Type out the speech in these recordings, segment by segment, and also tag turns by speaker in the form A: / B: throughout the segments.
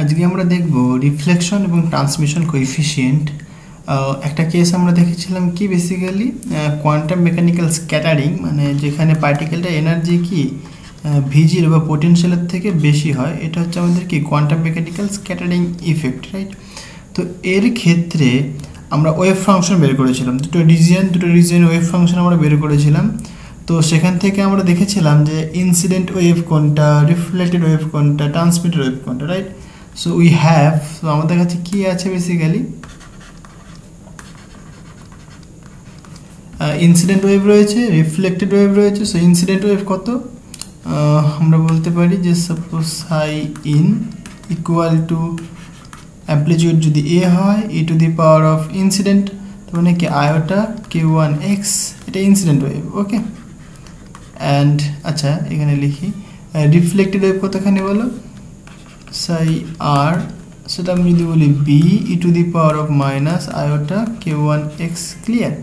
A: আজকে আমরা দেখব রিফ্লেকশন এবং ট্রান্সমিশন কোএফিসিয়েন্ট। একটা কেস আমরা দেখেছিলাম কি বেসিক্যালি কোয়ান্টাম মেকানিক্যাল স্ক্যাটারিং, মানে যেখানে পার্টিকেলটা এনার্জি কি ভিজির বা পোটেনশিয়ালের থেকে বেশি হয়, এটা হচ্ছে আমাদের কি quantum mechanical scattering effect, right? তো এর ক্ষেত্রে আমরা ওয়েভ ফাংশন বের করেছিলাম, দুটো রিজিয়ন ওয়েভ ফাংশন আমরা বের করেছিলাম। তো সেখান থেকে আমরা দেখেছিলাম যে ইনসিডেন্ট ওয়েভ কোনটা, রিফ্লেক্টেড ওয়েভ কোনটা, ট্রান্সমিটেড ওয়েভ কোনটা, রাইট? সো উই হ্যাভ, তো আমাদের কাছে কি আছে বেসিক্যালি ইনসিডেন্ট ওয়েভ রয়েছে, রিফ্লেক্টেড ওয়েভ রয়েছে। সো ইনসিডেন্ট ওয়েভ কত, আমরা বলতে পারি যে suppose Sai in equal to amplitude যদি এ হয় e to the power of incident, তার মানে কি আয়োটা q1x, এটা ইনসিডেন্ট ওয়েভ, ওকে। অ্যান্ড আচ্ছা এখানে লিখি রিফ্লেক্টেড ওয়েভ কতখানি বলো, সাই আর, সেটা আমি যদি বলি B E to the power of minus iota q1x, clear.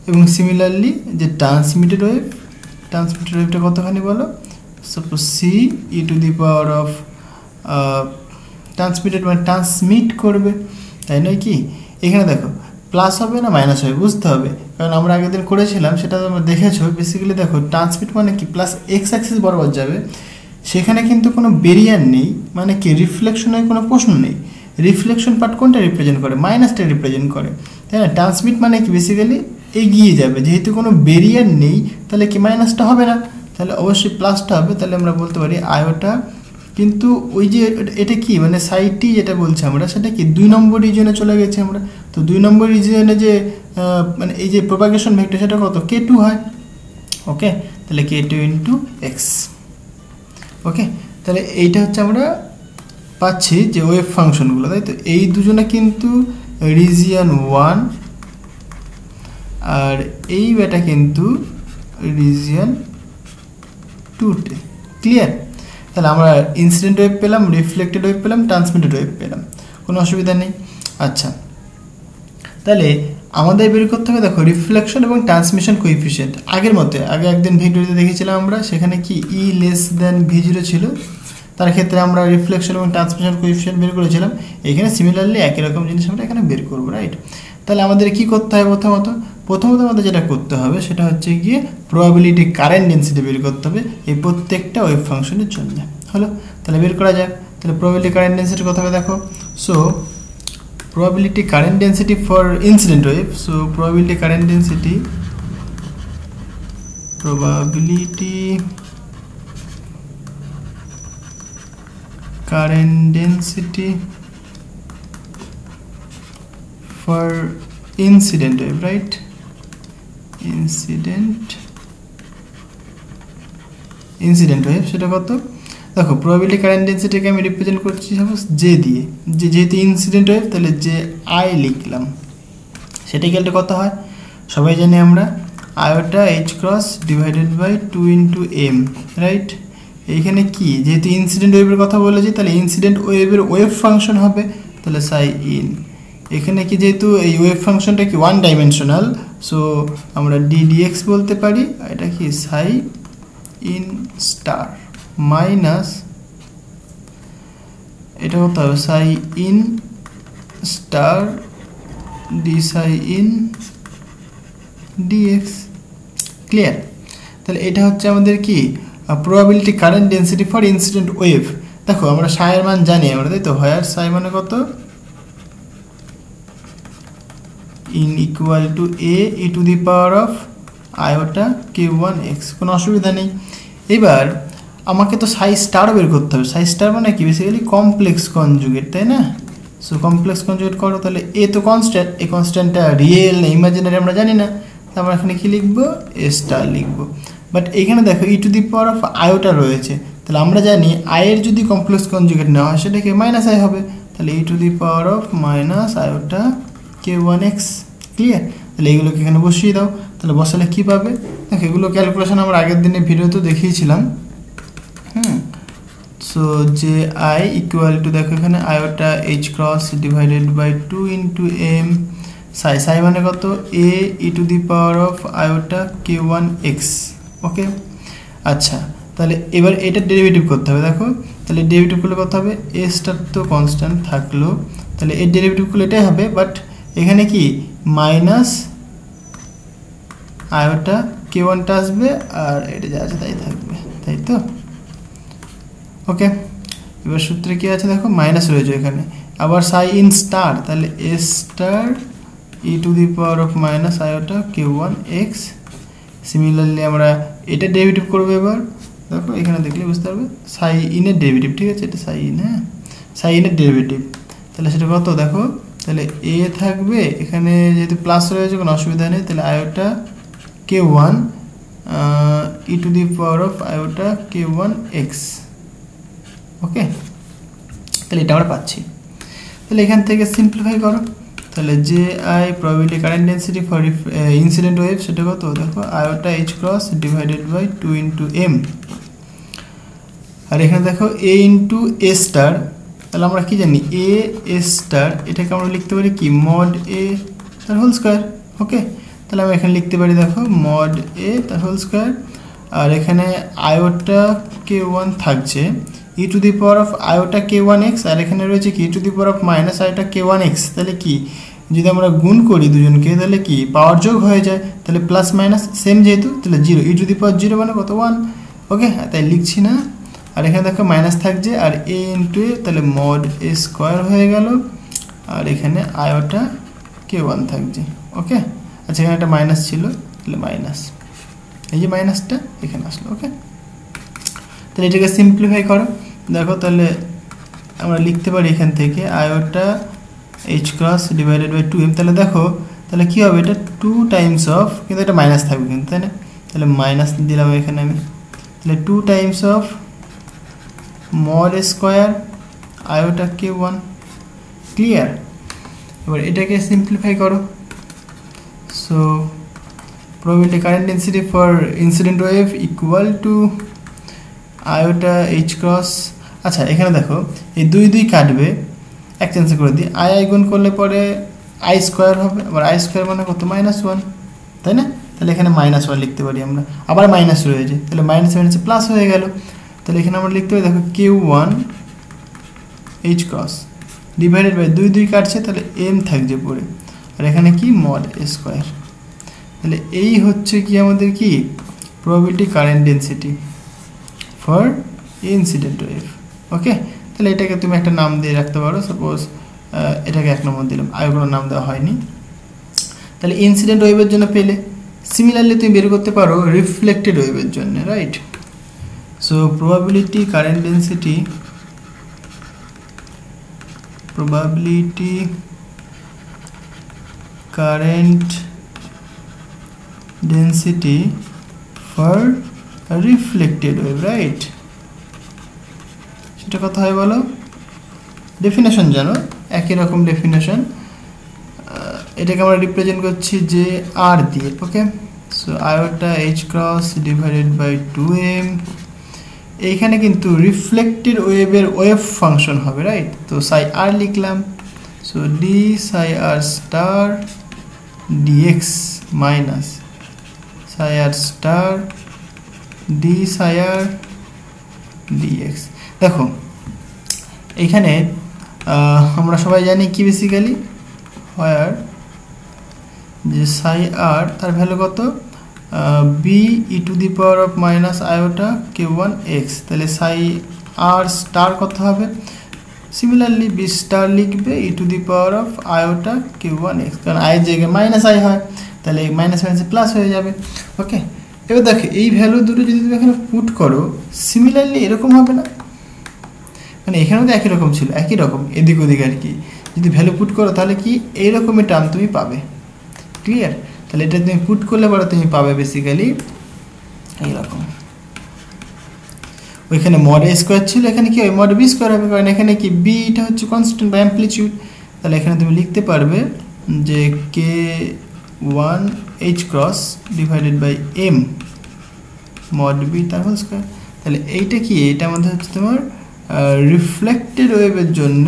A: এবং সিমিলারলি যে ট্রান্সমিটেড ওয়েভটা কতখানি বলো, suppose C E to the power of transmitted মানে ট্রান্সমিট করবে, তাই নয় কি? এখানে দেখো প্লাস হবে না মাইনাস হবে, বুঝতে হবে, কারণ আমরা আগের দিন করেছিলাম সেটা তোমরা দেখেছো। বেসিক্যালি দেখো ট্রান্সমিট মানে কি প্লাস এক্স অ্যাক্সিস বরাবর যাবে, সেখানে কিন্তু কোনো বেরিয়ার নেই, মানে কি রিফ্লেকশনের কোনো প্রশ্ন নেই। রিফ্লেকশন পার্ট কোনটা রিপ্রেজেন্ট করে, মাইনাসটা রিপ্রেজেন্ট করে, তাই না? ট্রান্সমিট মানে কি বেসিক্যালি এগিয়ে যাবে, যেহেতু কোনো বেরিয়ার নেই তাহলে কি মাইনাসটা হবে না, তাহলে অবশ্যই প্লাসটা হবে। তাহলে আমরা বলতে পারি আয়োটা, কিন্তু ওই যে এটা কি মানে সাইডটি যেটা বলছি আমরা, সেটা কি 2 নম্বর রিজিয়নে চলে গেছে আমরা। তো 2 নম্বর রিজিয়নে যে মানে এই যে প্রপাগেশন ভেক্টর সেটা কত, k2 হয়, ওকে। তাহলে k2 ইন্টু এক্স, ওকে। তাহলে এইটা হচ্ছে আমরা পাচ্ছি যে ওয়েভ ফাংশনগুলো, তাই তো? এই দুজনে কিন্তু রিজিয়ন 1 আর এই বেটা কিন্তু রিজিয়ন 2তে, ক্লিয়ার? তাহলে আমরা ইনসিডেন্ট ওয়েভ পেলাম, রিফ্লেক্টেড ওয়েভ পেলাম, ট্রান্সমিটেড ওয়েভ পেলাম, কোনো অসুবিধা নেই। আচ্ছা, তাহলে আমাদের বের করতে হবে দেখো রিফ্লেকশন এবং ট্রান্সমিশন কোএফিসিয়েন্ট। আগের মতে আগে একদিন ভিডিওতে দেখেছিলাম আমরা, সেখানে কি ই লেস দেন v0 ছিল, তার ক্ষেত্রে আমরা রিফ্লেকশন এবং ট্রান্সমিশন কোএফিসিয়েন্ট বের করেছিলাম। এখানে সিমিলারলি একই রকম জিনিস আমরা এখানে বের করবো, রাইট? তাহলে আমাদের কি করতে হবে, প্রথমত আমাদের যেটা করতে হবে সেটা হচ্ছে গিয়ে প্রবাবিলিটি কারেন্ট ডেন্সিটি বের করতে হবে এই প্রত্যেকটা ওয়েভ ফাংশনের জন্য, হলো? তাহলে বের করা যাক। তাহলে প্রবাবিলিটি কারেন্ট ডেন্সিটি কত হবে দেখো, so probability current density for incident wave, so probability current density for incident wave, right? incident wave সেটা কত দেখো, প্রবাবিলিটি কারেন্ট ডেন্সিটিকে আমি রিপ্রেজেন্ট করছি সাপোজ জে দিয়ে, যেহেতু ইনসিডেন্ট ওয়েভ তাহলে যে আই লিখলাম, সেটা ইকুয়াল কত হয় সবাই জানি আমরা, iota H cross divided by 2 into M, right? এইখানে কি যেহেতু ইনসিডেন্ট ওয়েভের কথা বলেছি, তাহলে ইনসিডেন্ট ওয়েভের ওয়েভ ফাংশন হবে, তাহলে সাই ইন। এখানে কি যেহেতু এই ওয়েভ ফাংশনটা কি 1 ডাইমেনশনাল, সো আমরা ডিডিএক্স বলতে পারি, এটা কি সাই ইন স্টার মাইনাস এটা হতে হবে সাই in star D Sai in dx, clear? তাহলে এটা হচ্ছে আমাদের কি probability current density for incident wave. দেখো আমরা সাইয়ের মান জানি আমরা, তাই তো? হয় আর সাই মানে কত, in equal to A e to the power of iota q1x, কোনো অসুবিধা নেই। এবার আমাকে তো সাই স্টার বের করতে হবে। সাই স্টার মানে কি বেসিক্যালি কমপ্লেক্স কনজুগেট, তাই না? সো কমপ্লেক্স কনজুগেট করো, তাহলে এ তো কনস্ট্যান্ট, এই কনস্ট্যান্টটা রিয়েল না ইমাজিনারি আমরা জানি না, আমরা এখানে কি লিখবো, এ স্টার লিখবো। বাট এখানে দেখো e to the power of iota রয়েছে, তাহলে আমরা জানি আয়ের যদি কমপ্লেক্স কনজুগেট নেওয়া হয় সেটাকে মাইনাস আই হবে, তাহলে e to the power of minus iota q1x, clear? তাহলে এগুলোকে এখানে বসিয়ে দাও, তাহলে বসালে কি পাবে দেখো, এগুলো ক্যালকুলেশন আমরা আগের দিনে ভিডিওতে দেখিয়েছিলাম। সো যে আই ইকুয়াল টু দেখো এখানে iota H cross divided by 2 into m, psi মানে কত, a e to the power of iota q1x, okay. আচ্ছা, তাহলে এবার এটা ডেরিভেটিভ করতে হবে। দেখো তাহলে ডেরিভেটিভ করলে কত হবে এ স্টার তো কনস্ট্যান্ট থাকলো তাহলে এর ডেরিভেটিভ করলে এটাই হবে বাট এখানে কি মাইনাস আয়োটা k1টা আসবে আর এটা যা আছে তাই থাকবে তাই তো ওকে এবার সূত্রে কি আছে দেখো মাইনাস রয়েছে এখানে আবার সাই ইন স্টার তাহলে a star e to the power of minus iota k1x similarly আমরা এটা ডেরিভেটিভ করব এবার দেখো এখানে দেখলে বুঝতে পারবে সাই ইনের ডেরিভেটিভ ঠিক আছে এটা সাই ইন হ্যাঁ সাই ইনের ডেরিভেটিভ তাহলে সেটা কত দেখো তাহলে এ থাকবে এখানে যেহেতু প্লাস রয়েছে কোনো অসুবিধা নেই তাহলে iota k1 E to the power of iota k1x ওকে তাহলে এটা আমরা পাচ্ছি তাহলে এখান থেকে সিম্পলিফাই করো তাহলে যে i probability current density for incident wave সেটা কত দেখো iota h cross divided by 2 into m আর এখানে দেখো a ইন্টু এ স্টার তাহলে আমরা কি জানি এ স্টার এটাকে আমরা লিখতে পারি কি মড এ তার হোল স্কয়ার ওকে তাহলে আমরা এখানে লিখতে পারি দেখো মড এ তার হোল স্কয়ার আর এখানে আয়োটা k1 থাকছে e to the power of iota k1x আর এখানে রয়েছে কি e to the power of minus iota k1x তাহলে কি যদি আমরা গুণ করি দুজনকে তাহলে কি পাওয়ার যোগ হয়ে যায় তাহলে প্লাস মাইনাস সেম যেহেতু তাহলে 0 ই টু দি পাওয়ার 0 মানে কত 1 ওকে তাই লিখছি না আর এখানে দেখো মাইনাস থাকছে আর a ইনটু এ তাহলে মড এ স্কয়ার হয়ে গেল আর এখানে আয়োটা k1 থাকছে ওকে আচ্ছা এখানে একটা মাইনাস ছিল তাহলে মাইনাস এই যে মাইনাসটা এখানে আসলো ওকে তাহলে এটাকে সিম্পলিফাই করো দেখো তাহলে আমরা লিখতে পারি এখান থেকে iota h cross divided by 2m তাহলে দেখো তাহলে কি হবে এটা 2 টাইমস অফ কিন্তু এটা মাইনাস থাকবে কিন্তু তাই না তাহলে মাইনাস দিলাম এখানে আমি তাহলে 2 Times of mod square iota k1 clear এবার এটাকে সিম্পলিফাই করো so probability current density for incident wave equal to iota h cross আচ্ছা এখানে দেখো এই দুই দুই কাটবে এক চেঞ্জ করে দিই i গুণ করলে পরে i স্কয়ার হবে আবার i স্কয়ার মানে কত -1 তাই না তাহলে এখানে -1 লিখতে পারি আমরা আবার মাইনাস রয়েছে তাহলে মাইনাস মাইনাসে প্লাস হয়ে গেল তাহলে এখানে আমরা লিখতে পারি দেখো q1 h cross divided by দুই দুই কাটছে তাহলে m থাকবে পড়ে আর এখানে কি মড স্কয়ার তাহলে এই হচ্ছে কি আমাদের কি probability current density for incident wave okay তাহলে এটাকে তুমি একটা নাম দিয়ে রাখতে পারো সাপোজ এটাকে এক নম্বর দিলাম আর কোনো নাম দেওয়া হয়নি তাহলে ইনসিডেন্ট ওয়েভের জন্য পেলে সিমিলারলি তুমি বের করতে পারো রিফ্লেক্টেড ওয়েভের জন্য right so probability current density current density for a reflected wave right সেটা কথা হয় বলো ডেফিনেশন জানো একই রকম ডেফিনেশন এটাকে আমরা রিপ্রেজেন্ট করছি যে আর দিয়ে okay so iota h cross divided by 2m এইখানে কিন্তু রিফ্লেক্টেড ওয়েভের ওয়েভ ফাংশন হবে রাইট তো সাই আর লিখলাম so d psi r star dx minus psi r star d psi r dx দেখো এখানে আমরা সবাই জানি কি বেসিক্যালি where যে psi r তার ভ্যালু কত b e to the power of minus iota k1x তাহলে psi r star কত হবে সিমিলারলি b স্টার লিখবে e two the power of iota k1x কারণ i এর জায়গায় মাইনাস i হয় তাহলে মাইনাস মাইনাসে প্লাস হয়ে যাবে ওকে এবার দেখো এই ভ্যালু দুটো যদি তুমি এখানে পুট করো সিমিলারলি এরকম হবে না মানে এখানেও তো একই রকম ছিল একই রকম এদিক ওদিক আর কি যদি ভ্যালু পুট করো তাহলে কি এই রকমের টার্ম তুমি পাবে ক্লিয়ার তাহলে এটা তুমি পুট করলে পরে তুমি পাবে বেসিক্যালি এইরকম ওইখানে মড এ স্কয়ার ছিল এখানে কি হয় মড বি স্কয়ার হবে কারণ এখানে কি বি এটা হচ্ছে কনস্ট্যান্ট বা অ্যামপ্লিটিউড তাহলে এখানে তুমি লিখতে পারবে যে k1 h cross divided by m mod B তার হোল স্কয়ার তাহলে এইটা কি এটা আমাদের হচ্ছে তোমার রিফ্লেক্টেড ওয়েভের জন্য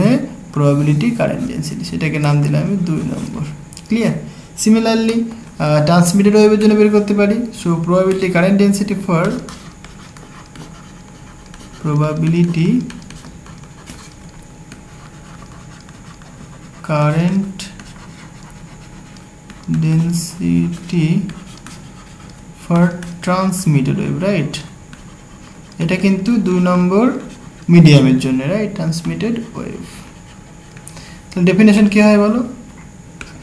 A: প্রবাবিলিটি কারেন্ট ডেনসিটি সেটাকে নাম দিলাম আমি 2 নম্বর ক্লিয়ার সিমিলারলি ট্রান্সমিটেড ওয়েভের জন্য বের করতে পারি so probability current density for probability current density for transmitted wave, right? এটা কিন্তু 2 নম্বর মিডিয়ামের জন্য, রাইট? Transmitted wave. তাহলে ডেফিনেশন কি হয় বলো?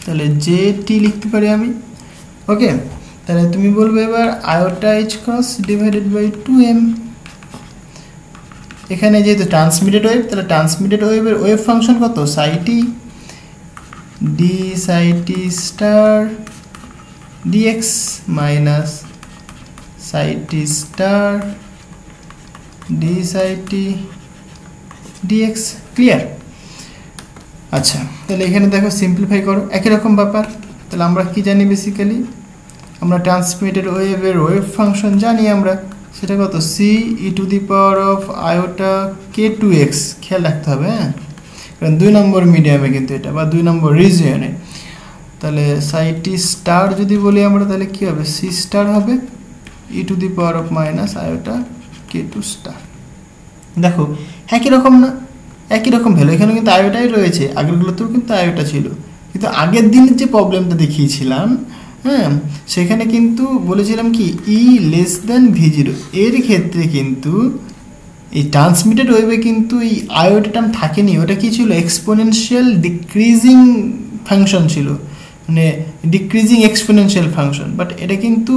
A: তাহলে জেটি লিখতে পারি আমি, ওকে? তাহলে তুমি বলবে এবার iota H cross divided by 2m। এখানে যেহেতু ট্রান্সমিটেড ওয়েভ, তাহলে ট্রান্সমিটেড ওয়েভের ওয়েভ ফাংশন কত? সাই টি, ডি সাই টি স্টার ডিএক্স মাইনাস সাই টি স্টার ডি সাই টি ডিএক্স। ক্লিয়ার? আচ্ছা, তাহলে এখানে দেখো সিম্পলিফাই করো, একই রকম ব্যাপার। তাহলে আমরা কি জানি? বেসিক্যালি আমরা ট্রান্সমিটেড ওয়েভের ওয়েভ ফাংশন জানি আমরা, সেটা কত? C E to the power of iota K to X. খেয়াল রাখতে হবে, হ্যাঁ, কারণ 2 নম্বর মিডিয়ামে কিন্তু এটা, বা 2 নম্বর রিজিয়নে। তাহলে সাই টি স্টার যদি বলি আমরা, তাহলে কি হবে? সি স্টার হবে e to the power of minus iota K two star. দেখো একই রকম না? একই রকম ভ্যালু, এখানে কিন্তু আয়োটাই রয়েছে, আগেরগুলোতেও কিন্তু আয়োটা ছিল। কিন্তু আগের দিনের যে প্রবলেমটা দেখিয়েছিলাম, হ্যাঁ, সেখানে কিন্তু বলেছিলাম কি ই লেস দেন ভি0। এর ক্ষেত্রে কিন্তু এই ট্রান্সমিটেড ওয়েভে কিন্তু এই আয়োটা টার্ম থাকেনি, ওটা কি ছিল? এক্সপোনেনশিয়াল ডিক্রিজিং ফাংশন ছিল, মানে ডিক্রিজিং এক্সপোনেনশিয়াল ফাংশন। বাট এটা কিন্তু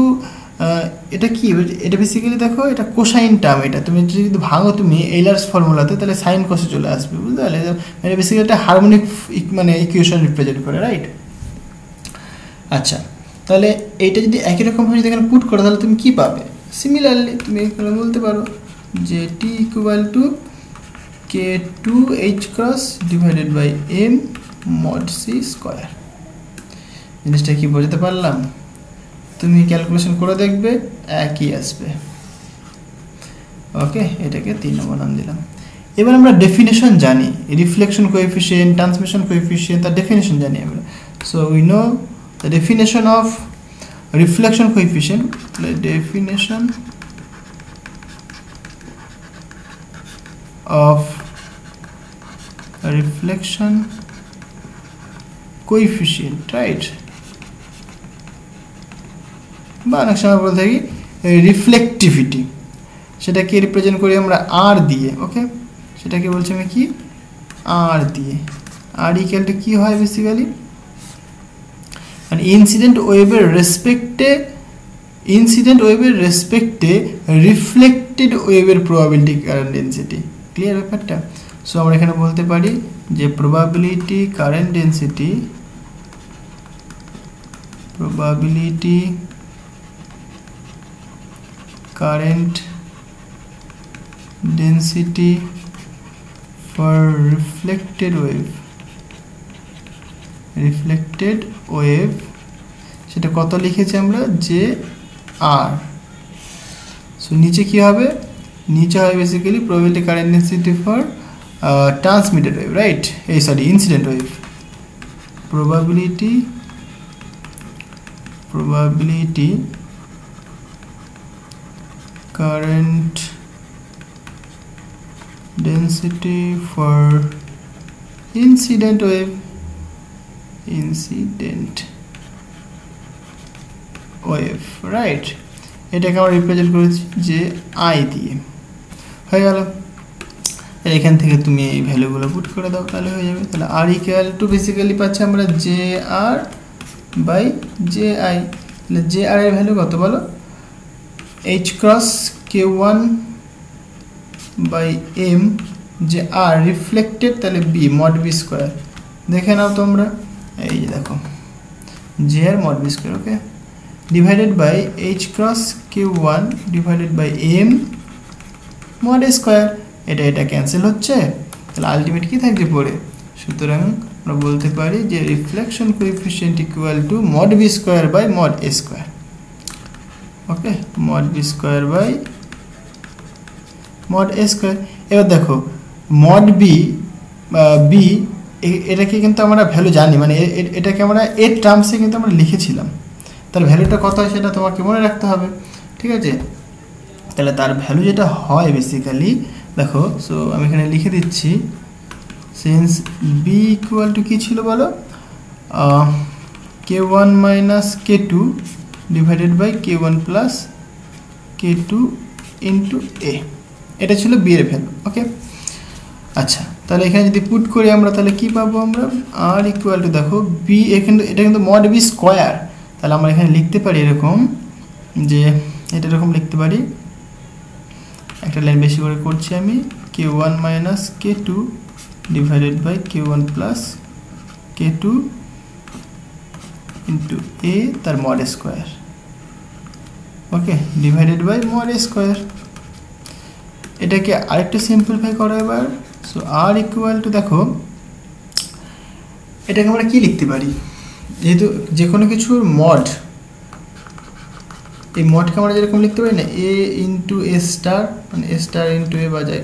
A: এটা কি? এটা বেসিক্যালি দেখো, এটা কোসাইন টার্ম। এটা তুমি যদি ভাঙো তুমি এইলার্স ফর্মুলাতে, তাহলে সাইন কসে চলে আসবে, বুঝতে পারলে? মানে বেসিক্যালি একটা হারমোনিক মানে ইকুয়েশন রিপ্রেজেন্ট করে, রাইট? আচ্ছা, তাহলে এইটা যদি একই রকমভাবে যদি এখানে পুট করো, তাহলে তুমি কি পাবে? সিমিলারলি তুমি এখানে বলতে পারো যে t equal to k two h cross divided by M mod C square. জিনিসটা কি বোঝাতে পারলাম? তুমি ক্যালকুলেশন করে দেখবে, একই আসবে। ওকে, এটাকে 3 নম্বর নাম দিলাম। এবার আমরা ডেফিনেশন জানি, রিফ্লেকশন কোএফিসিয়েন্ট, ট্রান্সমিশন কোএফিসিয়েন্ট, তার ডেফিনেশন জানি আমরা। So we know the definition of reflection coefficient. The definition of reflection coefficient, right? বা অনেক সময় বলতে থাকি রিফ্লেক্টিভিটি, সেটাকে রিপ্রেজেন্ট করি আমরা আর দিয়ে, ওকে? সেটাকে বলছি আমি কি? আর দিয়ে। আর ইকুয়াল টু কি হয় বেসিক্যালি? ইনসিডেন্ট ওয়েভের রেসপেক্টে রিফ্লেক্টেড ওয়েভের প্রবাবিলিটি কারেন্ট ডেন্সিটি। ক্লিয়ার ব্যাপারটা? সো আমরা এখানে বলতে পারি যে probability current density for reflected wave, সেটা কত লিখেছি আমরা? যে আর। সো নিচে কি হবে? নিচে হয় basically probability current density for transmitted wave, right? এই sorry, incident wave. probability current density for incident wave, right? এটাকে আমরা রিপ্রেজেন্ট করেছি যে আই দিয়ে। হয়ে গেল। এখান থেকে তুমি এই ভ্যালুগুলো পুট করে দাও, তাহলে হয়ে যাবে। তাহলে আর ইকুয়াল টু বেসিক্যালি পাচ্ছি আমরা J R by J I. তাহলে জে আর এর ভ্যালু কত বলো? H cross K one by M, যে আর রিফ্লেক্টেড, তাহলে বি মড বি স্কোয়ার। দেখে নাও তোমরা, এই যে দেখো J R mod B square, okay, divided by H cross K one divided by M mod square. এটা ক্যান্সেল হচ্ছে, তাহলে আলটিমেট কি থাকছে পরে? সুতরাং আমরা বলতে পারি যে reflection coefficient equal to mod B square by mod A square. Okay, mod B square by mod A square. এবার দেখো মড বি বি, এটাকে কিন্তু আমরা ভ্যালু জানি, মানে এটাকে আমরা এর টার্মসে কিন্তু আমরা লিখেছিলাম। তার ভ্যালুটা কত হয় সেটা তোমাকে মনে রাখতে হবে, ঠিক আছে? তাহলে তার ভ্যালু যেটা হয় বেসিক্যালি দেখো, সো আমি এখানে লিখে দিচ্ছি সিন্স বি ইকুয়াল টু কী ছিল বলো, k1 minus k2 divided by k1 plus k2 into A, এটা ছিল বি এর ভ্যালু। ওকে, আচ্ছা তাহলে এখানে যদি পুট করি আমরা তাহলে কি পাবো আমরা, আর ইকুয়াল টু দেখো বি, এখানে এটা কিন্তু মড বি স্কোয়ার, তাহলে আমরা এখানে লিখতে পারি এরকম যে এটা এরকম লিখতে পারি, একটা লাইন বেশি করে করছি আমি, k1 minus k2 divided by k1 plus k2 into A তার mod square. Okay, divided by mod square. এটাকে আরেকটু সিম্পলিফাই করো এবার। সো আর ইকুয়াল টু দেখো এটাকে আমরা কি লিখতে পারি, যেহেতু যে কোনো কিছুর মড, এই মডকে আমরা যেরকম লিখতে পারি না, এ ইন্টু এ স্টার, মানে এ স্টার ইন্টু এ বাজায়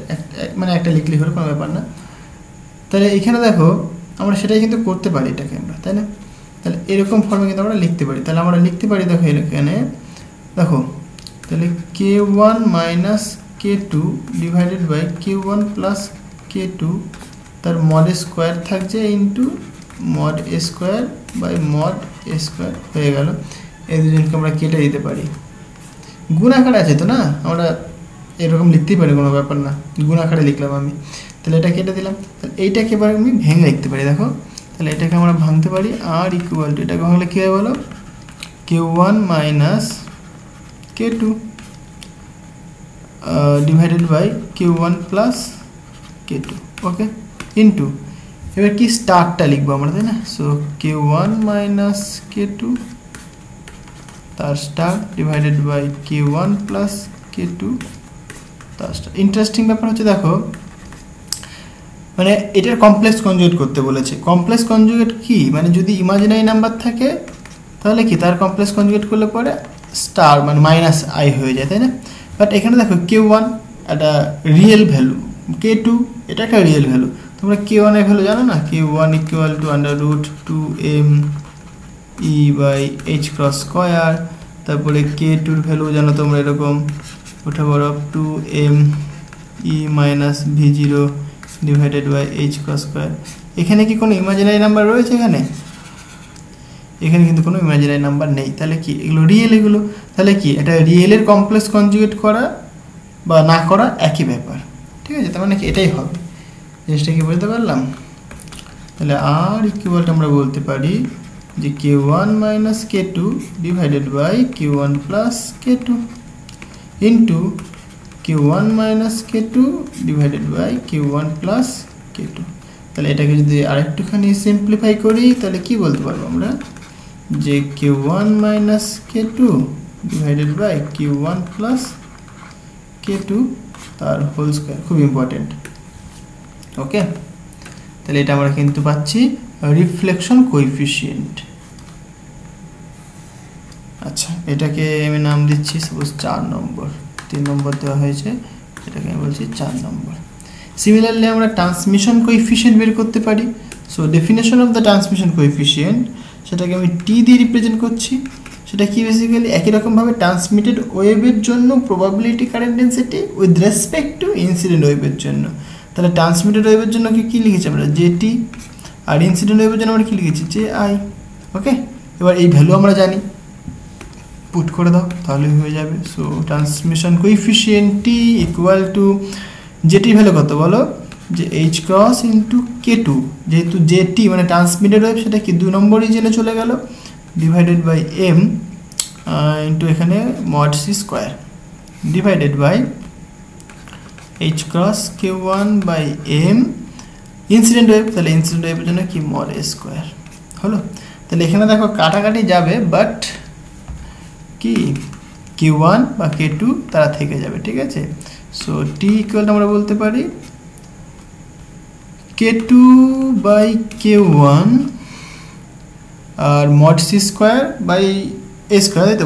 A: মানে একটা লিখলে হলো, কোনো ব্যাপার না। তাহলে এখানে দেখো আমরা সেটাই কিন্তু করতে পারি এটাকে আমরা, তাই না? তাহলে এরকম ফর্মে কিন্তু আমরা লিখতে পারি। তাহলে আমরা লিখতে পারি দেখো এখানে দেখো, তাহলে k1 minus k2 divided by k1 plus k2 তার মড স্কোয়ার থাকছে into mod A square by mod A square হয়ে গেল। এই দুজনকে আমরা কেটে দিতে পারি, গুণ আকারে আছে তো না, আমরা এরকম লিখতেই পারি, কোনো ব্যাপার না, গুণ আকারে লিখলাম আমি। তাহলে এটা কেটে দিলাম, তাহলে এইটাকে এবার আমি ভেঙে লিখতে পারি দেখো, তাহলে এটাকে আমরা ভাঙতে পারি, আর ইকুয়াল টু এটাকে ভাঙলে কী হয় বলো, k1 minus k2 divided by k1 plus k2। Okay, into এবার কি স্টারটা লিখবো আমরা, তাই না? সো k1 মাইনাস k2 তার star divided by k1 plus k2 তার স্টার। ইন্টারেস্টিং ব্যাপার হচ্ছে দেখো, মানে এটার কমপ্লেক্স কনজুগেট করতে বলেছে। কমপ্লেক্স কনজুগেট কি, মানে যদি ইমাজিনারি নাম্বার থাকে তাহলে কি তার কমপ্লেক্স কনজুগেট করলে পরে স্টার মানে মাইনাস আই হয়ে যায়, তাই না? বাট এখানে দেখো k1 একটা রিয়েল ভ্যালু, k2 এটা একটা রিয়েল ভ্যালু। তোমরা k1 এর ভ্যালু জানো না, k1 equal to under root 2m E by H cross square. তারপরে k2 এর ভ্যালু জানো তোমরা এরকম, ওঠা বড় 2m E minus v0 divided by H cross square. এখানে কি কোনো ইমাজিনারি নাম্বার রয়েছে? এখানে কিন্তু কোনো ইমাজিনারি নাম্বার নেই। তাহলে কি এগুলো রিয়েল, এগুলো তাহলে কি এটা রিয়েলের কমপ্লেক্স কনজুগেট করা বা না করা একই ব্যাপার, ঠিক আছে? তার মানে কি এটাই হবে, জিনিসটা কি বুঝতে পারলাম? তাহলে আর ইকুয়ালটা আমরা বলতে পারি যে k1 minus k2 divided by k1 plus k2 into k1 minus k2 divided by k1 plus k2। তাহলে এটাকে যদি আরেকটুখানি সিম্পলিফাই করি তাহলে কি বলতে পারবো আমরা, যে k1 minus k2 divided by k1 plus k2 তার হোল স্কোয়ার। খুব ইম্পর্টেন্ট। ওকে, তাহলে এটা আমরা কিন্তু পাচ্ছি রিফ্লেকশন কোএফিসিয়েন্ট। আচ্ছা, এটাকে আমি নাম দিচ্ছি সাপোজ 4 নম্বর, 3 নম্বর দেওয়া হয়েছে, এটাকে আমি বলছি 4 নম্বর। সিমিলারলি আমরা ট্রান্সমিশন কোএফিসিয়েন্ট বের করতে পারি। So definition of the transmission coefficient, সেটাকে আমি টি দিয়ে রিপ্রেজেন্ট করছি। সেটা কি বেসিক্যালি একই রকমভাবে ট্রান্সমিটেড ওয়েভের জন্য probability current density with respect to incident ওয়েভের জন্য। তাহলে ট্রান্সমিটেড ওয়েভের জন্য কি লিখেছি আমরা, জেটি, আর ইনসিডেন্ট ওয়েভের জন্য আমরা কি লিখেছি, জে আই। ওকে, এবার এই ভ্যালু আমরা জানি, পুট করে দাও তাহলে হয়ে যাবে। সো ট্রান্সমিশন কোএফিসিয়েন্ট টি ইকুয়াল টু জেটির ভ্যালু কত বলো, যে এইচ ক্রস ইন্টু k2, যেহেতু জেটি মানে ট্রান্সমিটেড ওয়েভ সেটা কি 2 নম্বর রিজনে চলে গেল, ডিভাইডেড বাই এম ইন্টু এখানে mod C square divided by H cross k1 by M incident wave. তাহলে ইনসিডেন্ট ওয়েভের জন্য কি মড এ স্কোয়ার হলো। তাহলে এখানে দেখো কাটাকাটি যাবে, বাট কি k1 বা k2 তারা থেকে যাবে, ঠিক আছে? সো টি ইকুয়াল আমরা বলতে পারি k2 বাই k1 আর mod C square by A square, তাই তো?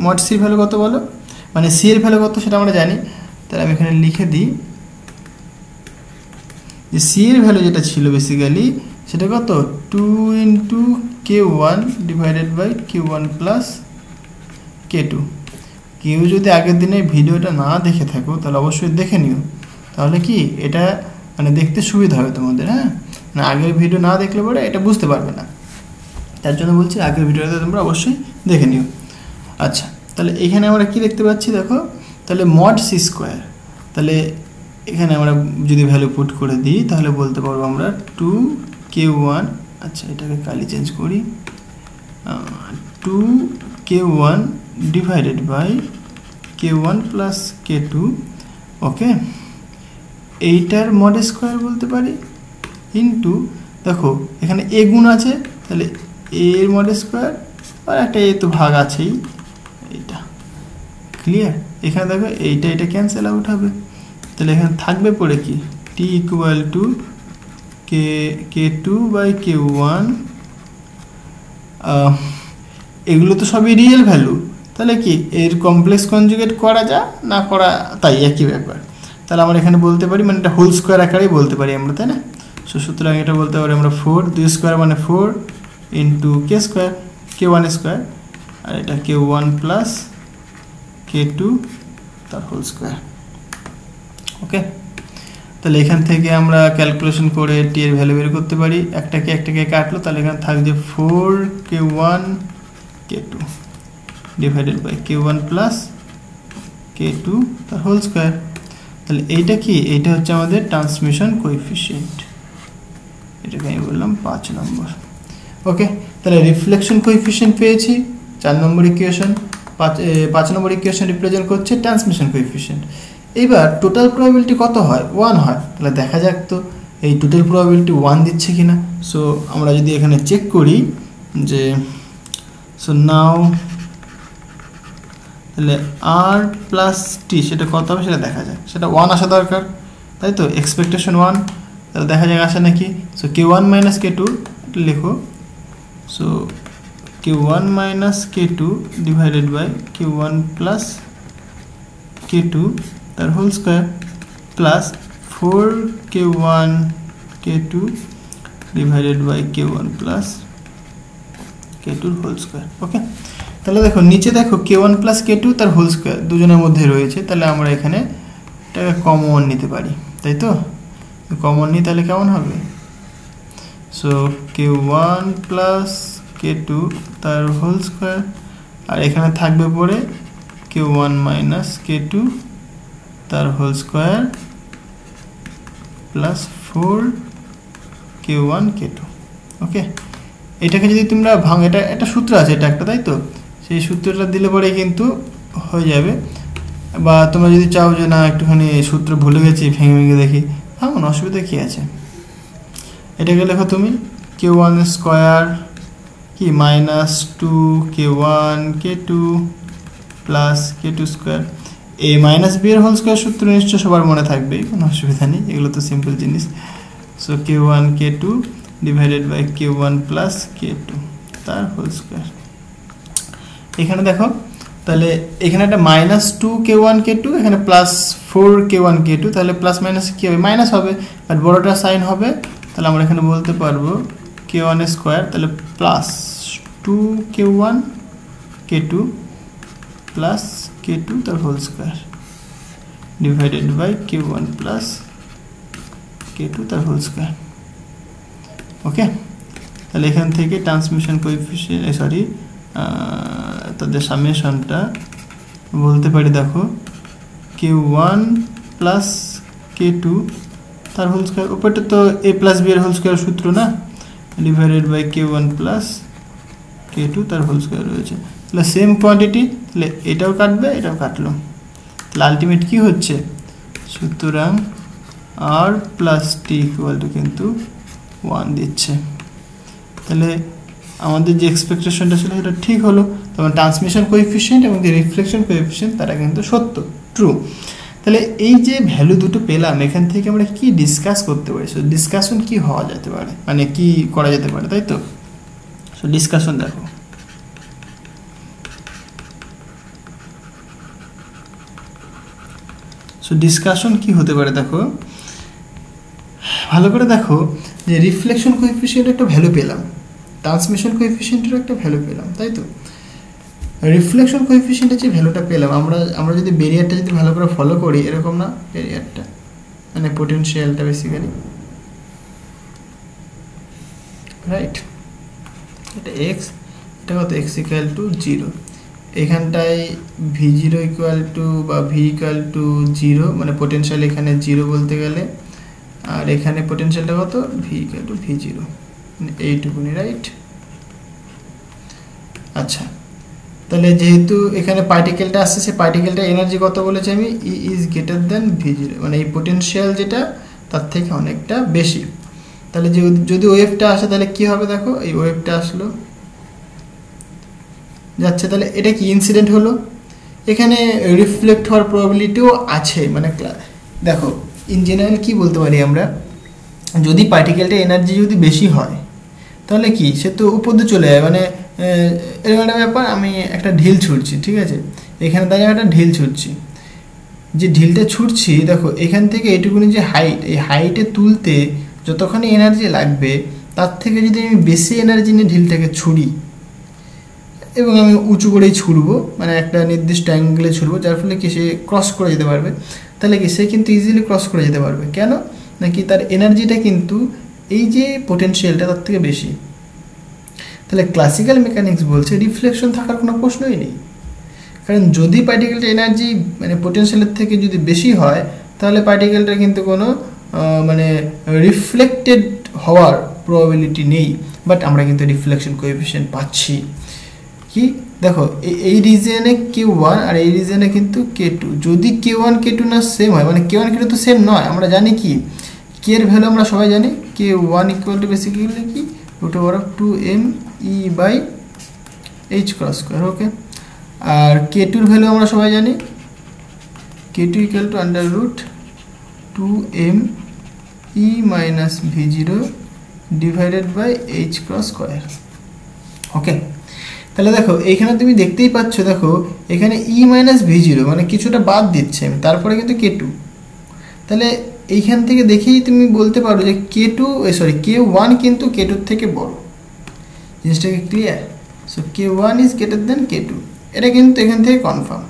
A: মড সির ভ্যালু কত বলো, মানে সি এর ভ্যালু কত সেটা আমরা জানি। তাহলে আমি এখানে লিখে দিই যে সি এর ভ্যালু যেটা ছিল বেসিক্যালি সেটা কত, 2 into k1 divided by k1 plus k2। কেউ যদি আগের দিনে ভিডিওটা না দেখে থাকো তাহলে অবশ্যই দেখে নিও, তাহলে কি এটা মানে দেখতে সুবিধা হবে তোমাদের। হ্যাঁ, না আগের ভিডিও না দেখলে পরে এটা বুঝতে পারবে না, তার জন্য বলছি আগের ভিডিওটা তোমরা অবশ্যই দেখে নিও। আচ্ছা, তাহলে এখানে আমরা কি দেখতে পাচ্ছি দেখো, তাহলে মড সি স্কোয়ার, তাহলে এখানে আমরা যদি ভ্যালু পুট করে দিই তাহলে বলতে পারবো আমরা 2k1, আচ্ছা এটাকে কালি চেঞ্জ করি, 2k1 divided by k1 plus k2, ওকে, এইটার মড স্কোয়ার বলতে পারি ইন্টু, দেখো এখানে এ গুণ আছে তাহলে এর মড স্কোয়ার, আর একটা এ তো ভাগ আছেই, এইটা ক্লিয়ার। এখানে দেখো এইটা এটা ক্যান্সেল আউট হবে, তাহলে এখানে থাকবে পড়ে কি টি equal two k2 by k1, এগুলো তো সবই রিয়েল ভ্যালু, তাহলে কি এর কমপ্লেক্স কনজুগেট করা যায় না করা তাই একই ব্যাপার, তাহলে আমরা এখানে বলতে পারি মানে এটা হোল স্কোয়ার আকারেই বলতে পারি আমরা, তাই না। সো সুতরাং এটা বলতে পারি আমরা 4, 2 স্কোয়ার মানে 4 into k square, k1 square, আর এটা k1 প্লাস k2 তার হোল স্কোয়ার, ওকে। তাহলে এখান থেকে আমরা ক্যালকুলেশন করে টি এর ভ্যালু বের করতে পারি, একটাকে কাটলো, তাহলে এখানে থাকবে 4k1 k2 divided by k1 plus k2 তার হোল স্কোয়ার। তাহলে এইটা কি, এইটা হচ্ছে আমাদের ট্রান্সমিশন কোএফিসিয়েন্ট, এটাকে আমি বললাম 5 নম্বর, ওকে। তাহলে রিফ্লেকশন কোএফিসিয়েন্ট পেয়েছি 4 নম্বর ইকুয়েশন, 5 নম্বর ইকুয়েশন রিপ্রেজেন্ট করছে ট্রান্সমিশন কোএফিসিয়েন্ট। এবার টোটাল প্রবাবিলিটি কত হয়, 1 হয়, তাহলে দেখা যাক তো এই টোটাল প্রবাবিলিটি 1 দিচ্ছে কিনা। সো আমরা যদি এখানে চেক করি যে সো নাও তাহলে আর প্লাস টি সেটা কত হবে সেটা দেখা যায়, সেটা 1 আসা দরকার, তাই তো, এক্সপেকটেশন 1, তাহলে দেখা যাক আসে নাকি। সো k1 মাইনাস k2 এটা লেখো, so k1 minus k2 divided by k1 plus k2 তার whole square plus 4k1 k2 divided by k1 plus k2 whole square, okay. তাহলে দেখো নিচে দেখো k1 প্লাস k2 তার হোল স্কোয়ার দুজনের মধ্যে রয়েছে, তাহলে আমরা এখানে এটাকে কমন নিতে পারি, তাই তো, কমন নিই তাহলে কেমন হবে, সো k1 প্লাস k2 তার হোল স্কোয়ার, আর এখানে থাকবে পরে k1 মাইনাস k2 তার whole square plus 4k1 k2, ওকে। এটাকে যদি তোমরা ভাঙো, এটা একটা সূত্র আছে এটা একটা, তাই তো, সেই সূত্রটা দিলে পরে কিন্তু হয়ে যাবে, বা তোমরা যদি চাও যে না একটুখানি সূত্র ভুলে গেছি ভেঙে দেখি, হ্যাঁ অসুবিধা কী আছে, এটাকে লেখো তুমি k1 স্কোয়ার কি minus 2k1 k2 plus k2 square, A minus B এর হোল স্কোয়ার সূত্র নিশ্চয় সবার মনে থাকবে, কোনো অসুবিধা নেই, এগুলো তো সিম্পল জিনিস। So k1 k2 divided by k1 plus k2 তার হোল স্কোয়ার। এখানে দেখো তাহলে এখানে একটা মাইনাস 2k1 k2, এখানে প্লাস 4k1 k2, তাহলে প্লাস মাইনাস কী হবে, মাইনাস হবে, বাট বড়টা সাইন হবে, তাহলে আমরা এখানে বলতে পারবো k1 স্কোয়ার তাহলে plus 2k1 k2 plus k2 তার whole square divided by k1 plus k2 তার হোল স্কোয়ার, ওকে। তাহলে এখান থেকে ট্রান্সমিশন কোএফিসিয়েন্ট সরি তাদের সামেশনটা বলতে পারি, দেখো k1 প্লাস k2 তার হোল স্কোয়ার, উপরটা তো a প্লাস b এর হোল স্কোয়ার সূত্র না, divided by k1 plus k2 তার হোল স্কোয়ার রয়েছে, তাহলে সেম কোয়ান্টিটি, তাহলে এটাও কাটবে এটাও কাটলো, তাহলে আলটিমেট কী হচ্ছে, সুতরাং আর প্লাস টি ইকুয়াল টু কিন্তু 1 দিচ্ছে, তাহলে আমাদের যে এক্সপেকটেশনটা ছিল সেটা ঠিক হলো, তখন ট্রান্সমিশন কোএফিসিয়েন্ট এবং যে রিফ্লেকশন কোএফিসিয়েন্ট তারা কিন্তু সত্য, ট্রু। তাহলে এই যে ভ্যালু দুটো পেলাম এখান থেকে আমরা কি ডিসকাস করতে পারি, সো ডিসকাশন কি হওয়া যেতে পারে, মানে কি করা যেতে পারে, তাই তো। সো ডিসকাশন দেখো, সো ডিসকাশন কি হতে পারে, দেখো ভালো করে দেখো যে রিফ্লেকশন কোএফিসিয়েন্টের একটা ভ্যালু পেলাম, ট্রান্সমিশন কোএফিসিয়েন্টের একটা ভ্যালু পেলাম, তাই তো। রিফ্লেকশন কোএফিসিয়েন্টের যে ভ্যালুটা পেলাম আমরা যদি ব্যারিয়ারটা যদি ভালো করে ফলো করি, এরকম না ব্যারিয়ারটা মানে পোটেনশিয়ালটা বেসিক্যালি, রাইট। এটা এক্স, এটা কত, এক্স ইকুয়াল টু 0। এখানটায় v0 ইকুয়াল টু বা v ইকুয়াল টু 0, মানে পোটেনশিয়াল এখানে 0 বলতে গেলে, আর এখানে পোটেনশিয়ালটা কত, v ইকুয়াল টু v0, মানে এইটুকুনি, রাইট। আচ্ছা, তাহলে যেহেতু এখানে পার্টিকেলটা আসছে, সেই পার্টিকেলটা এনার্জি কত বলেছি আমি, ই ইজ গ্রেটার দেন v0, মানে এই পোটেনশিয়াল যেটা তার থেকে অনেকটা বেশি। তাহলে যদি ওয়েভটা আসে তাহলে কি হবে, দেখো এই ওয়েভটা আসলো, যাচ্ছে, তাহলে এটা কি ইনসিডেন্ট হলো, এখানে রিফ্লেক্ট হওয়ার প্রবাবিলিটিও আছে। মানে দেখো ইন জেনারেল কি বলতে পারি আমরা, যদি পার্টিকেলটা এনার্জি যদি বেশি হয় তাহলে কি সে তো উপর দিয়ে চলে যায়, মানে এরকম একটা ব্যাপার, আমি একটা ঢিল ছুটছি, ঠিক আছে, এখানে দাঁড়িয়ে একটা ঢিল ছুটছি, যে ঢিলটা ছুটছি দেখো এখান থেকে এইটুকুনি যে হাইট, এই হাইটে তুলতে যতখানি এনার্জি লাগবে তার থেকে যদি আমি বেশি এনার্জি নিয়ে ঢিলটাকে ছুড়ি এবং আমি উঁচু করেই ছুড়বো, মানে একটা নির্দিষ্ট অ্যাঙ্গেলে ছুড়বো, যার ফলে কি সে ক্রস করে যেতে পারবে, তাহলে কি সে কিন্তু ইজিলি ক্রস করে যেতে পারবে। কেন, নাকি তার এনার্জিটা কিন্তু এই যে পোটেনশিয়ালটা তার থেকে বেশি। তাহলে ক্লাসিক্যাল মেকানিক্স বলছে রিফ্লেকশন থাকার কোনো প্রশ্নই নেই, কারণ যদি পার্টিকেলটা এনার্জি মানে পোটেনশিয়ালের থেকে যদি বেশি হয় তাহলে পার্টিকেলটা কিন্তু কোনো মানে রিফ্লেক্টেড হওয়ার প্রবাবিলিটি নেই, বাট আমরা কিন্তু রিফ্লেকশন কোএফিশিয়েন্ট পাচ্ছি। কি দেখো এই রিজনে Q1 আর এই রিজনে কিন্তু K2, যদি K1 K2 না সেম হয়, মানে K1 K2 তো সেম নয়, আমরা জানি কি K এর ভ্যালু আমরা সবাই জানি, K1 ইকুয়াল টু বেসিক্যালি কি √2mE/h², ওকে। আর K2 এর ভ্যালু আমরা সবাই জানি, K2 ইকুয়াল টু √2mE-v0/h², ওকে। তাহলে দেখো এইখানে তুমি দেখতেই পাচ্ছ, দেখো এখানে E-v0 মানে কিছুটা বাদ দিচ্ছে, তারপরে কিন্তু K2, তাহলে এইখান থেকে দেখেই তুমি বলতে পারো যে K1 কিন্তু K2 থেকে বড়, জিনিসটাকে clear. So K1 is greater then K2, এটা কিন্তু এখান থেকে কনফার্ম,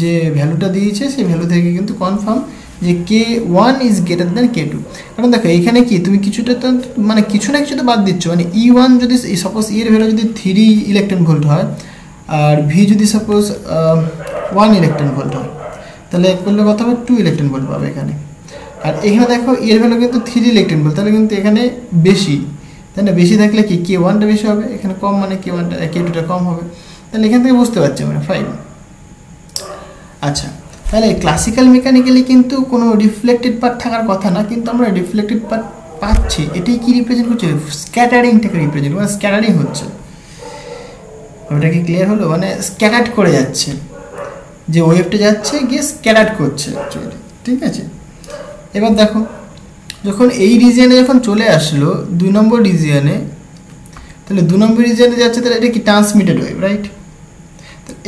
A: যে ভ্যালুটা দিয়েছে সেই ভ্যালু থেকে কিন্তু কনফার্ম যে K1 is greater then K2। কারণ দেখো এখানে কি তুমি কিছুটা তো মানে কিছু না কিছু তো বাদ দিচ্ছ, মানে E1 যদি সাপোজ এর ভ্যালু যদি 3 ইলেকট্রন ভোল্ট হয় আর V যদি সাপোজ 1 ইলেকট্রন ভোল্ট হয়, তাহলে করলে কত হবে, 2 ইলেকট্রন ভোল্ট পাবে এখানে। আর এখানে দেখো এর ভ্যালু কিন্তু 3 ইলেকট্রন ভোল্ট, তাহলে কিন্তু এখানে বেশি, তাই না, বেশি থাকলে কি K1টা বেশি হবে, এখানে কম মানে K2টা কম হবে, তাহলে এখান থেকে বুঝতে পারছি আমরা, ফাইন। আচ্ছা, তাহলে ক্লাসিক্যাল মেকানিক্যালি কিন্তু কোনো রিফ্লেক্টেড পার্ট থাকার কথা না, কিন্তু আমরা রিফ্লেক্টেড পার্ট পাচ্ছি, এটাই কি রিপ্রেজেন্ট করছে, স্ক্যাটারিংটাকে রিপ্রেজেন্ট, মানে স্ক্যাটারিং হচ্ছে, ওটা কি ক্লিয়ার হলো, মানে স্ক্যাটার্ড করে যাচ্ছে, যে ওয়েভটা যাচ্ছে গিয়ে স্ক্যাটার্ড করছে অ্যাকচুয়ালি, ঠিক আছে। এবার দেখো যখন এই রিজিয়নে যখন চলে আসলো 2 নম্বর রিজিয়নে, তাহলে 2 নম্বর রিজিয়নে যাচ্ছে, তাহলে এটা কি ট্রান্সমিটেড ওয়েভ, রাইট।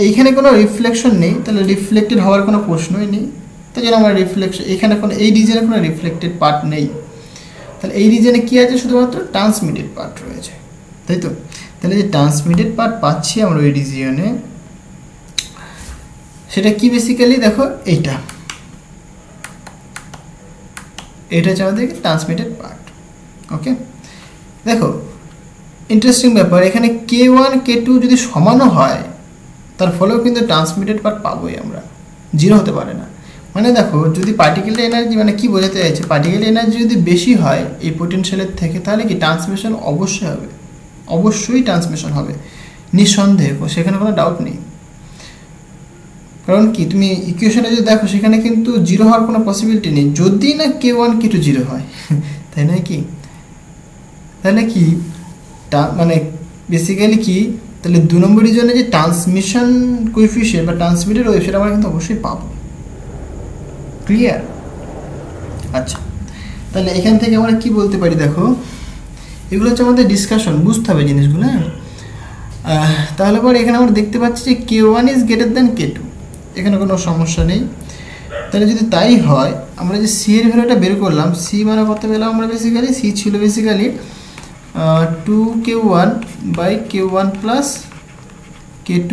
A: এইখানে কোনো রিফ্লেকশন নেই, তাহলে রিফ্লেক্টেড হওয়ার কোনো প্রশ্নই নেই, তাই জন্য আমরা রিফ্লেকশন এখানে কোনো এই রিজনে কোনো রিফ্লেক্টেড পার্ট নেই, তাহলে এই রিজনে কী আছে, শুধুমাত্র ট্রান্সমিটেড পার্ট রয়েছে, তাই তো। তাহলে যে ট্রান্সমিটেড পার্ট পাচ্ছি আমরা ওই রিজিয়নে, সেটা কি বেসিক্যালি দেখো এইটা হচ্ছে আমাদের ট্রান্সমিটেড পার্ট, ওকে। দেখো ইন্টারেস্টিং ব্যাপার, এখানে K1 K2 যদি সমানও হয় তার ফলেও কিন্তু ট্রান্সমিটেড পার্ট পাবোই আমরা, 0 হতে পারে না। মানে দেখো যদি পার্টিকেল এনার্জি, মানে কি বোঝাতে চাইছে, পার্টিকেল এনার্জি যদি বেশি হয় এই পোটেনশিয়ালের থেকে, তাহলে কি ট্রান্সমিশন অবশ্যই হবে, অবশ্যই ট্রান্সমিশন হবে, নিঃসন্দেহে, সেখানে কোনো ডাউট নেই। কারণ কি তুমি ইকুয়েশনে যদি দেখো সেখানে কিন্তু 0 হওয়ার কোনো পসিবিলিটি নেই, যদি না K1 K2 0 হয়, তাই নয় কি। তাহলে কি মানে বেসিক্যালি কি, তাহলে 2 নম্বর রিজনে যে ট্রান্সমিশন কোএফিশিয়েন্ট বা ট্রান্সমিটেড ওয়েভ, সেটা আমরা কিন্তু অবশ্যই পাবো, ক্লিয়ার। আচ্ছা, তাহলে এখান থেকে আমরা কি বলতে পারি, দেখো এগুলো হচ্ছে আমাদের ডিসকাশন, বুঝতে হবে জিনিসগুলো, হ্যাঁ। তাহলে পর এখানে আমরা দেখতে পাচ্ছি যে K1 is greater then K2, এখানে কোনো সমস্যা নেই। তাহলে যদি তাই হয়, আমরা যে সি এর ভ্যালুটা বের করলাম, সি মানে কত পেলাম আমরা, বেসিক্যালি সি ছিল basically 2K1/K1 plus K2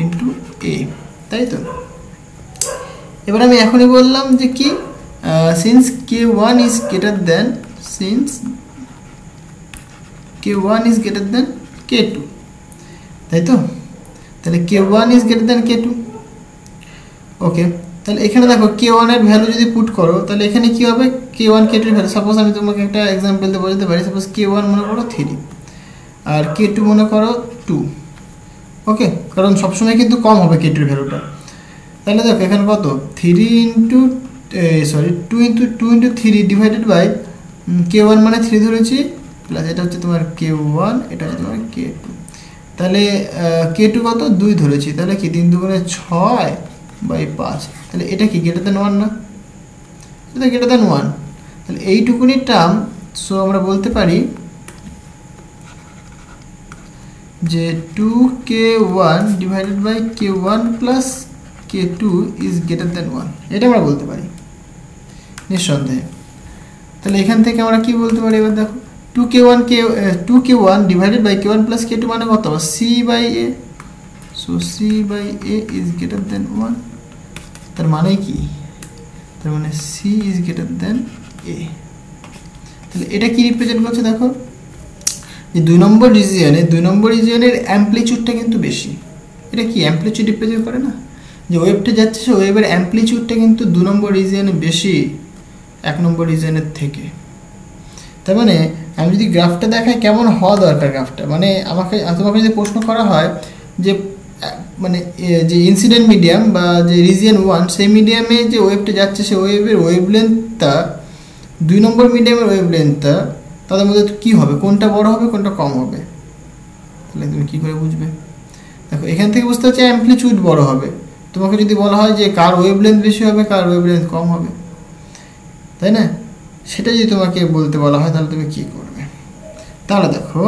A: into A, তাই তো। এবার আমি এখনই বললাম যে কি since K1 is greater than K2, তাই তো? তাহলে K1 is greater than K2, ওকে। তাহলে এখানে দেখো K1 এর ভ্যালু যদি পুট করো তাহলে এখানে কি হবে, K1 K2 এর ভ্যালু, সাপোজ আমি তোমাকে একটা এক্সাম্পল দিয়ে বোঝাতে পারি, সাপোজ K1 মনে করো 3 আর K2 মনে করো 2, ওকে, কারণ সবসময় কিন্তু কম হবে K2 এর ভ্যালুটা। তাহলে দেখো এখানে কত, 2 ইন্টু 3 ডিভাইডেড বাই K1 মানে 3 ধরেছি, প্লাস এটা হচ্ছে তোমার K1, এটা হচ্ছে তোমার K2। তাহলে K2 কত, 2 ধরেছি, তাহলে কি 3 দুগুণে 6/5, তাহলে এটা কি গ্রেটার দেন 1 না? এটা গ্রেটার দেন 1, তাহলে এইটুকুনি টার্ম, সো আমরা বলতে পারি যে 2K1 divided by K1 plus K2 is greater than 1, এটা আমরা বলতে পারি নিঃসন্দেহে। তাহলে এখান থেকে আমরা কি বলতে পারি এবার দেখো, 2K1 divided by K1 plus K2 মানে কত, C/A, so C/A is greater than 1, তার মানে কি, তার মানে C is greater then A। তাহলে এটা কি রিপ্রেজেন্ট করছে দেখো, যে 2 নম্বর রিজিয়নের অ্যাম্পলিটিউডটা কিন্তু বেশি। এটা কি অ্যাম্পলিটিউড রিপ্রেজেন্ট করে না, যে ওয়েভটা যাচ্ছে সে ওয়েভের অ্যাম্পলিটিউডটা কিন্তু 2 নম্বর রিজিয়নে বেশি 1 নম্বর রিজিয়নের থেকে। তার মানে আমি যদি গ্রাফটা দেখাই কেমন হওয়া দরকার গ্রাফটা, মানে তোমাকে যদি প্রশ্ন করা হয় যে মানে যে ইনসিডেন্ট মিডিয়াম বা যে রিজিয়ন 1 সেই মিডিয়ামে যে ওয়েভটা যাচ্ছে সে ওয়েভের ওয়েভলেন্থটা 2 নম্বর মিডিয়ামের ওয়েভলেন্থটা তাদের মধ্যে কী হবে, কোনটা বড় হবে কোনটা কম হবে, তাহলে তুমি কী করে বুঝবে? দেখো এখান থেকে বুঝতে হচ্ছে অ্যাম্পলিটিউড বড় হবে। তোমাকে যদি বলা হয় যে কার ওয়েভলেন্থ বেশি হবে কার ওয়েভলেন্থ কম হবে, তাই না, সেটা যদি তোমাকে বলতে বলা হয় তাহলে তুমি কী করবে? তাহলে দেখো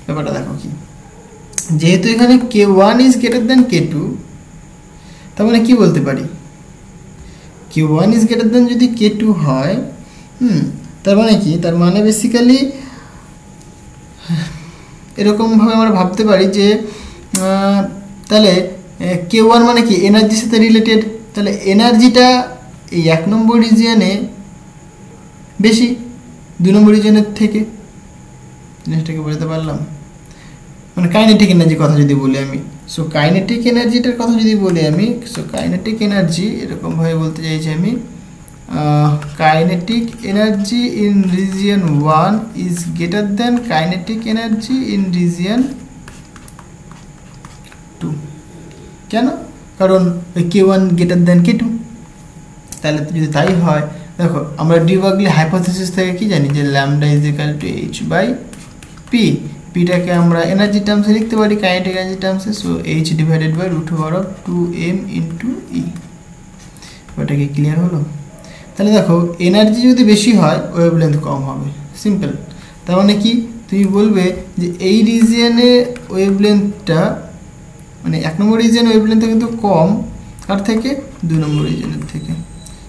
A: ব্যাপারটা দেখো কি, যেহেতু এখানে K1 is greater then K2, তার মানে কী বলতে পারি, K1 ইজ গ্রেটার দেন যদি K2 হয়, তার মানে কি, তার মানে বেসিক্যালি এরকমভাবে আমরা ভাবতে পারি যে তাহলে K1 মানে কি এনার্জির সাথে রিলেটেড, তাহলে এনার্জিটা এই 1 নম্বর রিজিয়নে বেশি 2 নম্বর রিজিয়নের থেকে। জিনিসটাকে বুঝতে পারলাম, মানে কাইনেটিক এনার্জির কথা যদি বলি আমি, সো কাইনেটিক এনার্জিটার কথা যদি বলি আমি, সো কাইনেটিক এনার্জি এরকমভাবে বলতে চাইছি আমি, kinetic energy in region 1 is greater then kinetic energy in region 2। কেন? কারণ K1 গ্রেটার দেন K2। তাহলে যদি তাই হয়, দেখো আমরা ডি ব্রগলি হাইপোথিসিস থেকে কি জানি যে lambda is equal to h/p, পিটাকে আমরা এনার্জি টার্মসে লিখতে পারি কাইনেটিক এনার্জি টার্মসে, so h divided by √2m × e। ওটা কি ক্লিয়ার হলো? তাহলে দেখো এনার্জি যদি বেশি হয় ওয়েভলেন্থ কম হবে, সিম্পল। তার মানে কি তুমি বলবে যে এই রিজিয়নে ওয়েভলেন্থটা মানে 1 নম্বর রিজিয়ন ওয়েভলেন্থটা কিন্তু কম কার থেকে, 2 নম্বর রিজিয়নের থেকে।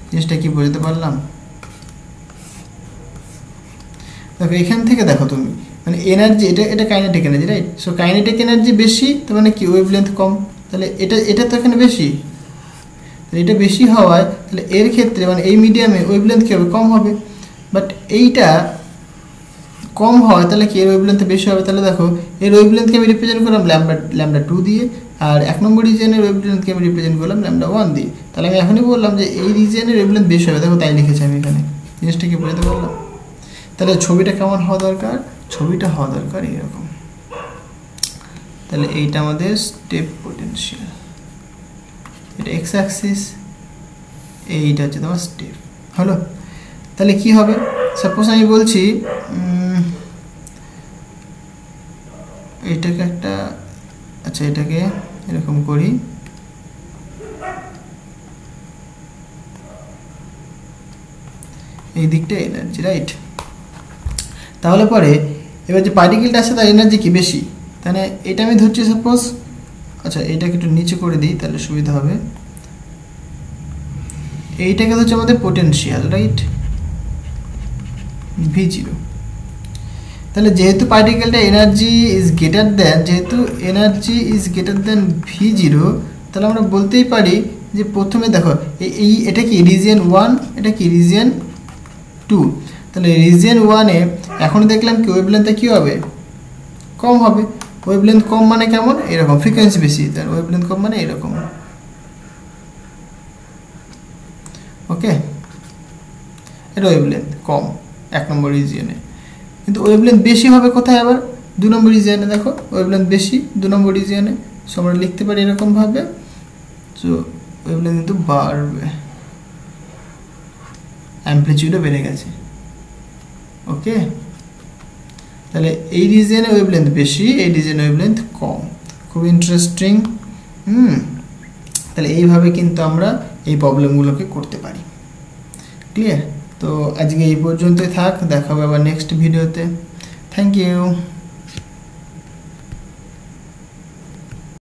A: জিনিসটা কি বুঝতে পারলাম? দেখো এখান থেকে দেখো তুমি মানে এনার্জি, এটা kinetic energy, right? So kinetic energy বেশি তার মানে কি ওয়েভলেন্থ কম, তাহলে এটা তো এখানে বেশি, এটা বেশি হওয়ায় তাহলে এর ক্ষেত্রে মানে এই মিডিয়ামে ওয়েভলেন্থ কী হবে, কম হবে। বাট এইটা কম হয় তাহলে কি এর ওয়েভলেন্থ বেশি হবে। তাহলে দেখো এর ওয়েভলেন্থকে আমি রিপ্রেজেন্ট করলাম ল্যামডা 2 দিয়ে, আর 1 নম্বর রিজিয়নের ওয়েভলেন্থকে আমি রিপ্রেজেন্ট করলাম ল্যামডা 1 দিয়ে। তাহলে আমি এখনই বললাম যে এই রিজিয়নের ওয়েভলেন্থ বেশি হবে, দেখো তাই লিখেছি আমি এখানে। জিনিসটা কি বুঝতে পারলাম? তাহলে ছবিটা কেমন হওয়া দরকার, ছবিটা হওয়া দরকার এইরকম। তাহলে এইটা আমাদের স্টেপ পোটেনশিয়াল, এটা এক্স অ্যাক্সিস, এইটা হচ্ছে তোমার স্টেপ হলো। তাহলে কি হবে, সাপোজ আমি বলছি এইটাকে একটা, আচ্ছা এটাকে এরকম করি, এই দিকটা এনার্জি, রাইট? তাহলে পরে এবার যে পার্টিকেলটা আছে তার এনার্জি কি বেশি, তাহলে এটা আমি ধরছি সাপোজ, আচ্ছা এইটাকে একটু নিচে করে দিই তাহলে সুবিধা হবে। এইটাকে হচ্ছে আমাদের পোটেনশিয়াল, রাইট? V0। তাহলে যেহেতু পার্টিকেলটা energy is greater than V0, তাহলে আমরা বলতেই পারি যে প্রথমে দেখো এই এটা কি রিজিয়ন 1, এটা কি রিজিয়ন 2, তাহলে রিজিয়ন 1-এ এখন দেখলাম কি ওয়েভলেন্থটা কী হবে, কম হবে। ওয়েভলেন্থ কম মানে কেমন, এরকম, ফ্রিকোয়েন্সি বেশি, তার ওয়েভলেন্থ কম মানে এরকম। ওকে, এটা ওয়েভলেন্থ কম 1 নম্বর রিজিয়নে, কিন্তু ওয়েভলেন্থ বেশি হবে কোথায়, আবার 2 নম্বর রিজিয়নে। দেখো ওয়েভলেন্থ বেশি 2 নম্বর রিজিয়নে, সো আমরা লিখতে পারি এরকমভাবে, সো ওয়েভলেন্থ কিন্তু বাড়বে, অ্যামপ্লিটিউডও বেড়ে গেছে। ওকে, তাহলে এই রিজিয়নে ওয়েভলেন্থ বেশি, এই রিজিয়নে ওয়েভলেন্থ কম, খুব ইন্টারেস্টিং। তাহলে এইভাবে কিন্তু আমরা এই প্রবলেমগুলোকে করতে পারি। ক্লিয়ার? তো আজকে এই পর্যন্তই থাক, দেখা হবে আবার নেক্সট ভিডিওতে। Thank you.